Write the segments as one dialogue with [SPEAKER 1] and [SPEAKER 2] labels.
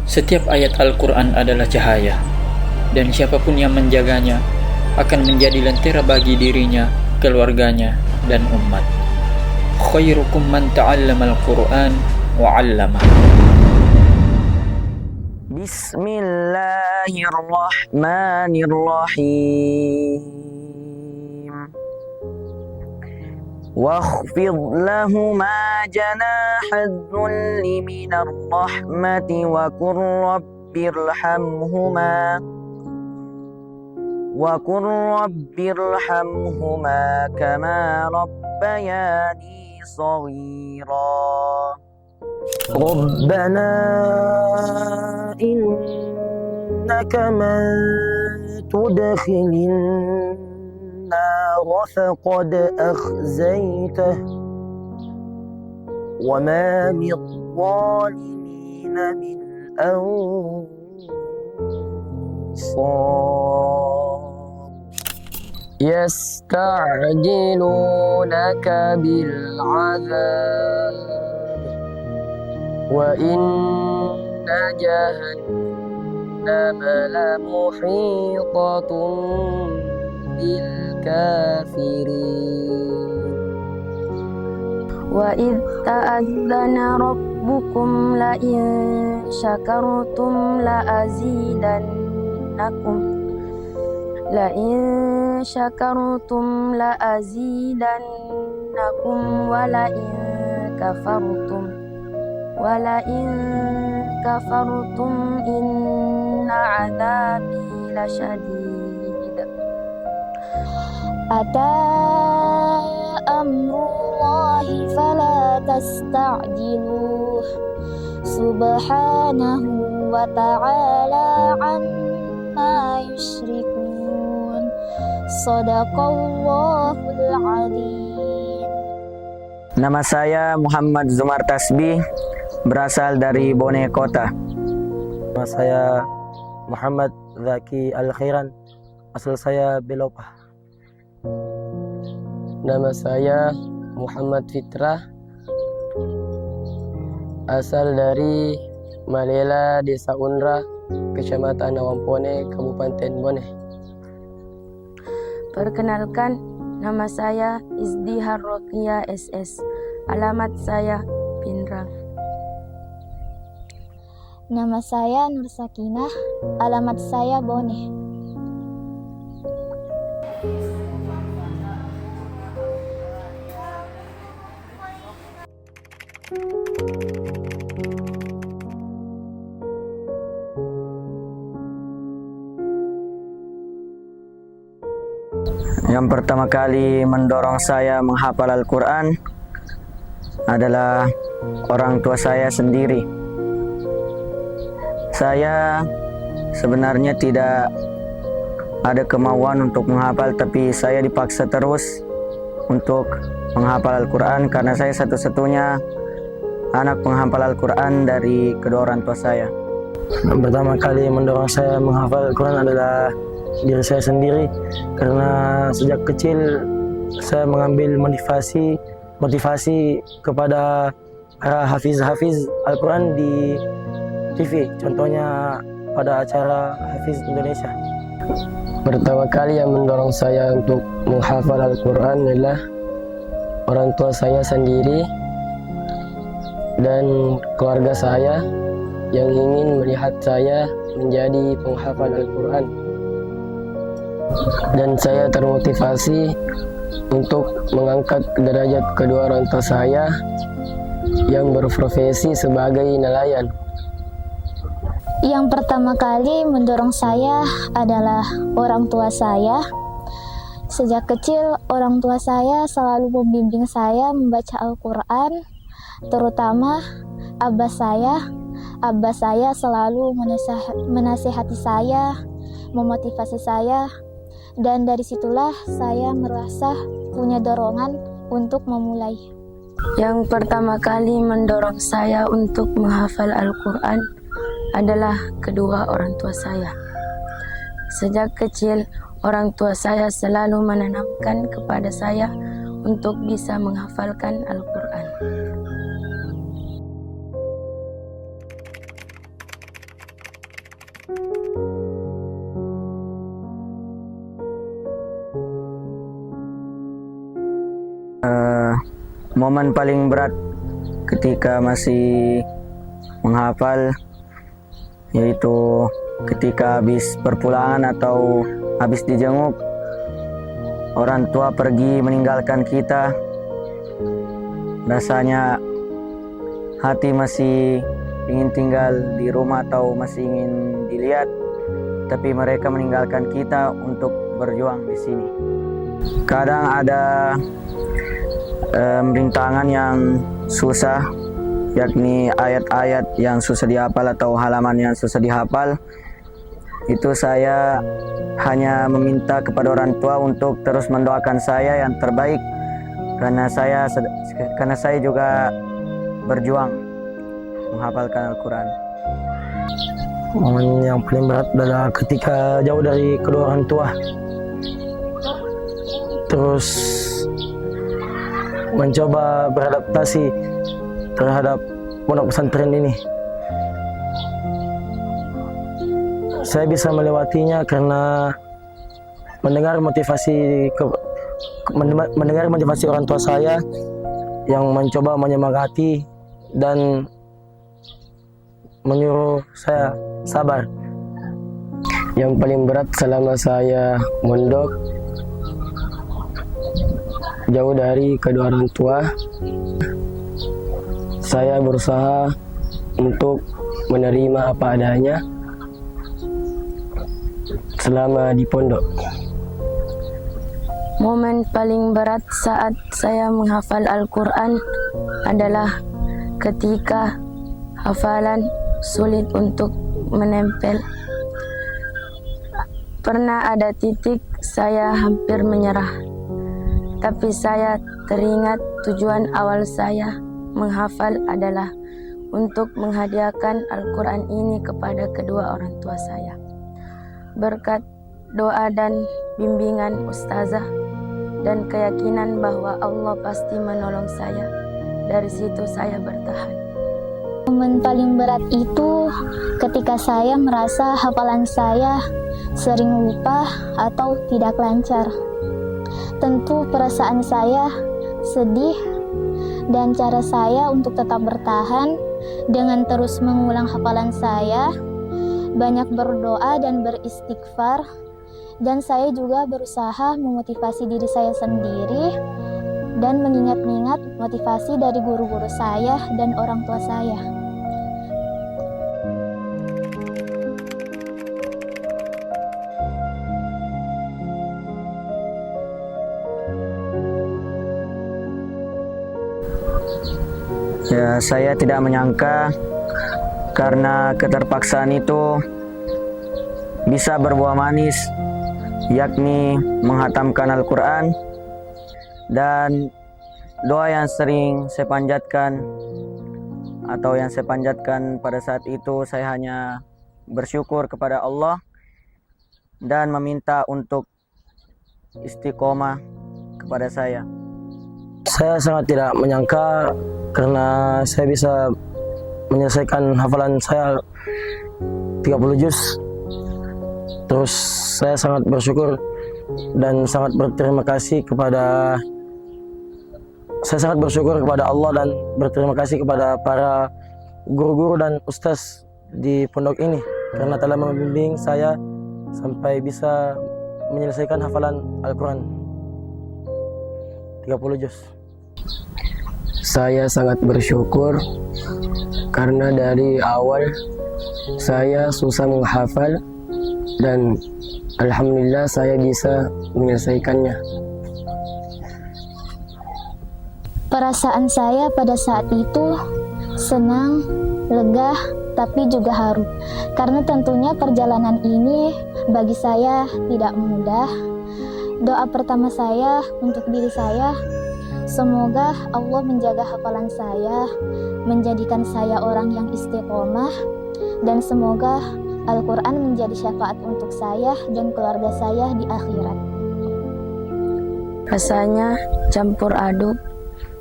[SPEAKER 1] Setiap ayat Al-Quran adalah cahaya, dan siapapun yang menjaganya akan menjadi lentera bagi dirinya, keluarganya, dan umat. Khairukum man ta'allama al-Quran wa 'allamah.
[SPEAKER 2] Bismillahirrahmanirrahim. واخفض لهما جناح الذل من الرحمة وقل رب ارحمهما كما ربياني صغيرا ربنا إنك من تدخل النار فقد أخزيته وما للظالمين من أنصار يستعجلونك بالعذاب وإن جهنم لمحيطة بالكافرين
[SPEAKER 3] وإذ تأذن ربكم لئن شكرتم لأزيدنكم ولئن كفرتم إن عذابي لشديد أتى أمر الله فلا تستعجلوه سبحانه وتعالى عما يشركون صدق Allahul Azim.
[SPEAKER 2] Nama saya Muhammad Zumar Tasbih, berasal dari Bone Kota.
[SPEAKER 4] Nama saya Muhammad Zaki Al-Khairan, asal saya Belopa.
[SPEAKER 5] Nama saya Muhammad Fitrah, asal dari Malela, Desa Unra, Kecamatan Awampone, Kabupaten Bone.
[SPEAKER 3] Perkenalkan, nama saya Izdihar Rokia SS. Alamat saya Pinrang.
[SPEAKER 6] Nama saya Nur Sakinah. Alamat saya Bone.
[SPEAKER 2] Yang pertama kali mendorong saya menghafal Al-Quran adalah orang tua saya sendiri. Saya sebenarnya tidak ada kemauan untuk menghafal, tapi saya dipaksa terus untuk menghafal Al-Quran karena saya satu-satunya anak penghafal Al-Quran dari kedua orang tua saya.
[SPEAKER 4] Yang pertama kali mendorong saya menghafal Al-Quran adalah diri saya sendiri, karena sejak kecil saya mengambil motivasi kepada para hafiz Al-Quran di TV, contohnya pada acara Hafiz Indonesia.
[SPEAKER 5] Pertama kali yang mendorong saya untuk menghafal Al-Quran adalah orang tua saya sendiri dan keluarga saya yang ingin melihat saya menjadi penghafal Al-Quran. Dan saya termotivasi untuk mengangkat derajat kedua orang tua saya yang berprofesi sebagai nelayan.
[SPEAKER 6] Yang pertama kali mendorong saya adalah orang tua saya. Sejak kecil, orang tua saya selalu membimbing saya membaca Al-Quran, terutama abah saya. Abah saya selalu menasihati saya, memotivasi saya, dan dari situlah saya merasa punya dorongan untuk memulai.
[SPEAKER 3] Yang pertama kali mendorong saya untuk menghafal Al-Quran adalah kedua orang tua saya. Sejak kecil, orang tua saya selalu menanamkan kepada saya untuk bisa menghafalkan Al-Quran.
[SPEAKER 2] Momen paling berat ketika masih menghafal yaitu ketika habis perpulangan atau habis dijenguk, orang tua pergi meninggalkan kita. Rasanya hati masih ingin tinggal di rumah atau masih ingin dilihat, tapi mereka meninggalkan kita untuk berjuang di sini. Kadang ada rintangan yang susah, yakni ayat-ayat yang susah dihafal atau halaman yang susah dihafal. Itu saya hanya meminta kepada orang tua untuk terus mendoakan saya yang terbaik, karena saya juga berjuang menghafalkan Al-Quran.
[SPEAKER 4] Momen yang paling berat adalah ketika jauh dari kedua orang tua, terus mencoba beradaptasi terhadap pondok pesantren ini. Saya bisa melewatinya karena mendengar motivasi orang tua saya yang mencoba menyemangati dan menyuruh saya sabar.
[SPEAKER 5] Yang paling berat selama saya mondok jauh dari kedua orang tua, saya berusaha untuk menerima apa adanya selama di pondok.
[SPEAKER 3] Momen paling berat saat saya menghafal Al-Quran adalah ketika hafalan sulit untuk menempel. Pernah ada titik saya hampir menyerah, tapi saya teringat tujuan awal saya menghafal adalah untuk menghadiahkan Al-Quran ini kepada kedua orang tua saya. Berkat doa dan bimbingan ustazah dan keyakinan bahwa Allah pasti menolong saya, dari situ saya bertahan.
[SPEAKER 6] Momen paling berat itu ketika saya merasa hafalan saya sering lupa atau tidak lancar. Tentu perasaan saya sedih, dan cara saya untuk tetap bertahan dengan terus mengulang hafalan saya, banyak berdoa dan beristighfar, dan saya juga berusaha memotivasi diri saya sendiri dan mengingat-ingat motivasi dari guru-guru saya dan orang tua saya.
[SPEAKER 2] Ya, saya tidak menyangka karena keterpaksaan itu bisa berbuah manis, yakni menghatamkan Al-Quran. Dan doa yang sering saya panjatkan atau yang saya panjatkan pada saat itu, saya hanya bersyukur kepada Allah dan meminta untuk istiqomah kepada saya.
[SPEAKER 4] Saya sangat tidak menyangka karena saya bisa menyelesaikan hafalan saya 30 juz. Terus saya sangat bersyukur dan sangat berterima kasih kepada Allah dan berterima kasih kepada para guru-guru dan ustaz di pondok ini karena telah membimbing saya sampai bisa menyelesaikan hafalan Al-Quran 30 juz.
[SPEAKER 5] Saya sangat bersyukur karena dari awal saya susah menghafal dan alhamdulillah saya bisa menyelesaikannya.
[SPEAKER 6] Perasaan saya pada saat itu senang, lega, tapi juga haru. Karena tentunya perjalanan ini bagi saya tidak mudah. Doa pertama saya untuk diri saya, semoga Allah menjaga hafalan saya, menjadikan saya orang yang istiqomah, dan semoga Al-Quran menjadi syafaat untuk saya dan keluarga saya di akhirat.
[SPEAKER 3] Rasanya campur aduk,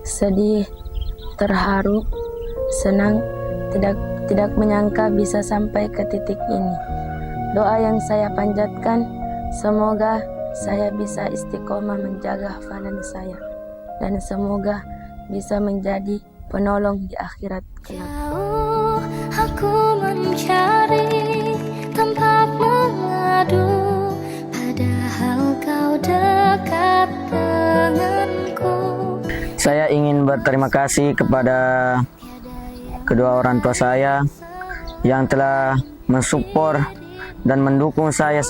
[SPEAKER 3] sedih, terharu, senang, tidak menyangka bisa sampai ke titik ini. Doa yang saya panjatkan, semoga saya bisa istiqomah menjaga hafalan saya dan semoga bisa menjadi penolong di akhirat kelak.
[SPEAKER 7] Jauh aku mencari tempat mengadu, padahal kau dekat denganku.
[SPEAKER 2] Saya ingin berterima kasih kepada kedua orang tua saya yang telah mensupport dan mendukung saya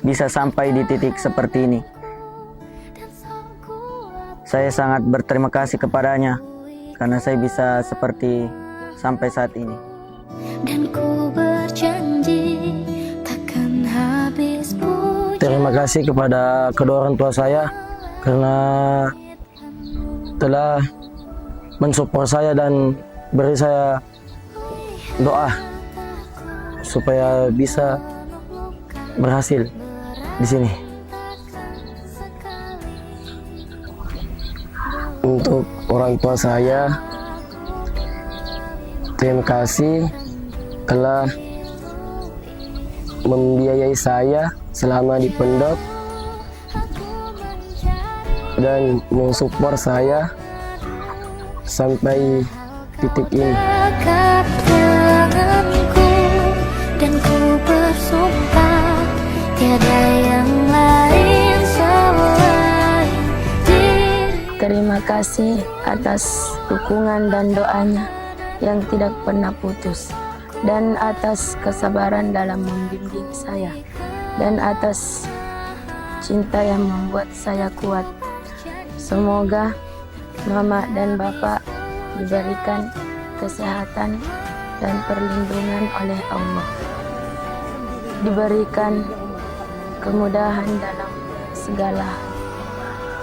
[SPEAKER 2] bisa sampai di titik seperti ini. Saya sangat berterima kasih kepadanya karena saya bisa seperti sampai saat ini.
[SPEAKER 7] Dan ku berjanji takkan habis puji.
[SPEAKER 4] Terima kasih kepada kedua orang tua saya karena telah mensupport saya dan beri saya doa supaya bisa berhasil di sini.
[SPEAKER 5] Untuk orang tua saya, terima kasih telah membiayai saya selama di pondok dan mensupport saya sampai titik ini.
[SPEAKER 7] Dekat denganku dan ku bersumpah tiada yang lain selain diri.
[SPEAKER 3] Terima kasih atas dukungan dan doanya yang tidak pernah putus, dan atas kesabaran dalam membimbing saya, dan atas cinta yang membuat saya kuat. Semoga Mama dan Bapak diberikan kesehatan dan perlindungan oleh Allah, diberikan kemudahan dalam segala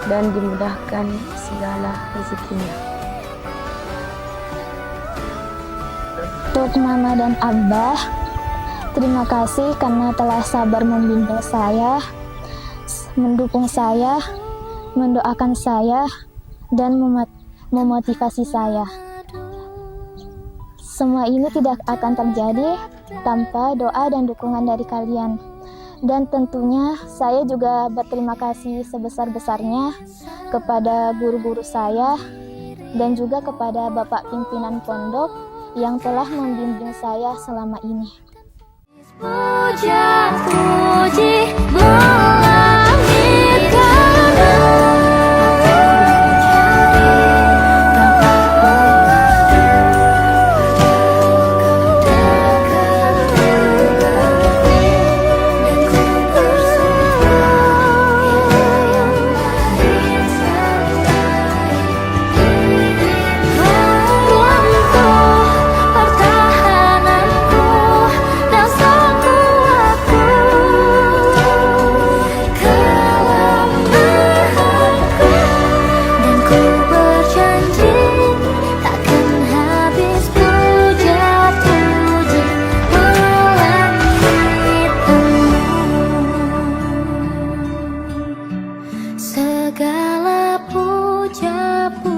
[SPEAKER 3] dan dimudahkan segala rezekinya.
[SPEAKER 6] Untuk Mama dan Abah, terima kasih karena telah sabar membimbing saya, mendukung saya, mendoakan saya, dan memotivasi saya. Semua ini tidak akan terjadi tanpa doa dan dukungan dari kalian. Dan tentunya saya juga berterima kasih sebesar-besarnya kepada guru-guru saya dan juga kepada Bapak pimpinan pondok yang telah membimbing saya selama ini.
[SPEAKER 7] Puja-puji melangitkan segala puja-puji